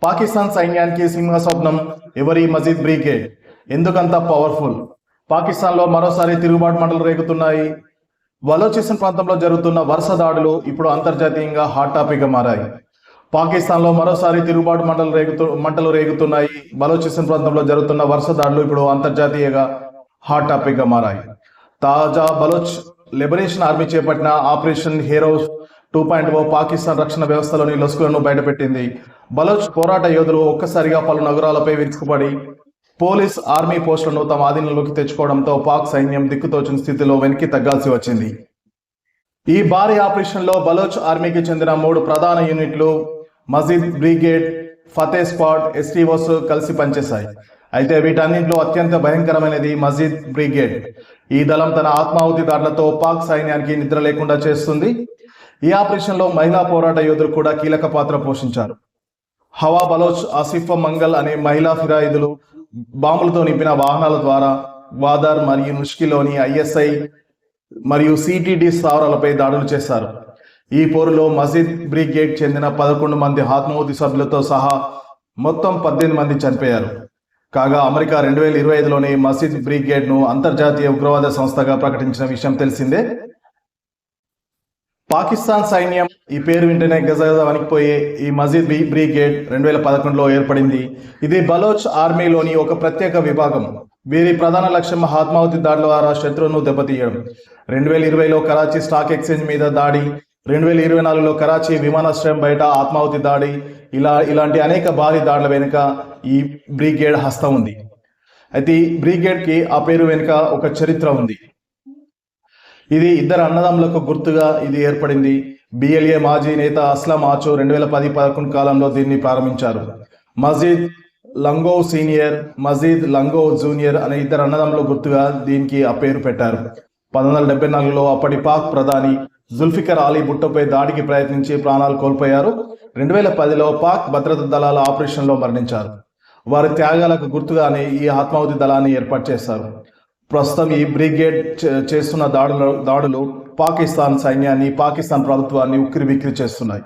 పాకిస్తాన్ సైన్యానికి సింహ స్వప్నం ఎవరి మజీద్ బ్రిగేడ్ ఎందుకంత పవర్ఫుల్? పాకిస్తాన్లో మరోసారి తిరుగుబాటు మంటలు రేగుతున్నాయి. బలోచిస్తాన్ ప్రాంతంలో జరుగుతున్న వరుస దాడులు ఇప్పుడు అంతర్జాతీయంగా హాట్ టాపిక్ గా మారాయి. పాకిస్తాన్లో మరోసారి తిరుగుబాటు మంటలు రేగుతున్నాయి. బలోచిస్తాన్ ప్రాంతంలో జరుగుతున్న వరుస దాడులు ఇప్పుడు అంతర్జాతీయంగా హాట్ టాపిక్ గా మారాయి. తాజా బలోచ్ లిబరేషన్ ఆర్మీ చేపట్టిన ఆపరేషన్ హీరో 2.0 పాకిస్తాన్ రక్షణ వ్యవస్థలోని లొసుగులను బయటపెట్టింది. బలోచ్ పోరాట యోధులు ఒక్కసారిగా పలు నగరాలపై విరుచుకుపడి పోలీస్ ఆర్మీ పోస్టులను తమ ఆధీనంలోకి తెచ్చుకోవడంతో పాక్ సైన్యం దిక్కుతోచిన స్థితిలో వెనక్కి తగ్గాల్సి వచ్చింది. ఈ భారీ ఆపరేషన్లో బలోచ్ ఆర్మీకి చెందిన 3 ప్రధాన యూనిట్లు మజీద్ బ్రిగేడ్, ఫతే స్క్వాడ్, ఎస్టీఓస్ కలిసి పనిచేశాయి. అయితే వీటన్నింటిలో అత్యంత భయంకరమైనది మజీద్ బ్రిగేడ్. ఈ దళం తన ఆత్మాహుతి దాడులతో పాక్ సైన్యానికి నిద్ర లేకుండా చేస్తుంది. ఈ ఆపరేషన్లో మహిళా పోరాట యోధులు కూడా కీలక పాత్ర పోషించారు. హవా బలోచ్, ఆసిఫ్ మంగల్ అనే మహిళా ఫిరాయిదులు బాంబులతో నింపిన వాహనాల ద్వారా గ్వాదర్ మరియు నుష్కిలోని ISI మరియు CTD స్థావరాలపై దాడులు చేశారు. ఈ పోరులో మజీద్ బ్రిగేడ్ చెందిన 11 మంది ఆత్మాహుతి సభ్యులతో సహా మొత్తం 18 మంది చనిపోయారు. కాగా అమెరికా 2025లోనే మజీద్ బ్రిగేడ్ ను అంతర్జాతీయ ఉగ్రవాద సంస్థగా ప్రకటించిన విషయం తెలిసిందే. పాకిస్తాన్ సైన్యం ఈ పేరు వింటేనే గజగజ వణికిపోయే ఈ మజీద్ బ్రిగేడ్ 2011లో ఏర్పడింది. ఇది బలోచ్ ఆర్మీలోని ఒక ప్రత్యేక విభాగం. వీరి ప్రధాన లక్ష్యం ఆత్మాహుతి దాడుల ద్వారా శత్రువును దెబ్బతీయడం. 2020లో కరాచీ స్టాక్ ఎక్స్చేంజ్ మీద దాడి, 2024లో కరాచీ విమానాశ్రయం బయట ఆత్మాహుతి దాడి, ఇలాంటి అనేక భారీ దాడుల వెనుక ఈ బ్రిగేడ్ హస్తం ఉంది. అయితే ఈ బ్రిగేడ్ కి ఆ పేరు వెనుక ఒక చరిత్ర ఉంది. ఇది ఇద్దరు అన్నదమ్ములకు గుర్తుగా ఇది ఏర్పడింది. BLA మాజీ నేత అస్లాం ఆచో 2010-11 కాలంలో దీన్ని ప్రారంభించారు. మజీద్ లంగోవ్ సీనియర్, మజీద్ లంగోవ్ జూనియర్ అనే ఇద్దరు అన్నదమ్ముల గుర్తుగా దీనికి ఆ పేరు పెట్టారు. 1974లో అప్పటి పాక్ ప్రధాని జుల్ఫికర్ అలీ భుట్టోపై దాడికి ప్రయత్నించి ప్రాణాలు కోల్పోయారు. 2010లో పాక్ భద్రతా దళాల ఆపరేషన్లో మరణించారు. వారి త్యాగాలకు గుర్తుగానే ఈ ఆత్మాహుతి దళాన్ని ఏర్పాటు చేశారు. ప్రస్తుతం ఈ బ్రిగేడ్ చేస్తున్న దాడులు పాకిస్తాన్ సైన్యాన్ని, పాకిస్తాన్ ప్రభుత్వాన్ని ఉక్కిరిబిక్కిరి చేస్తున్నాయి.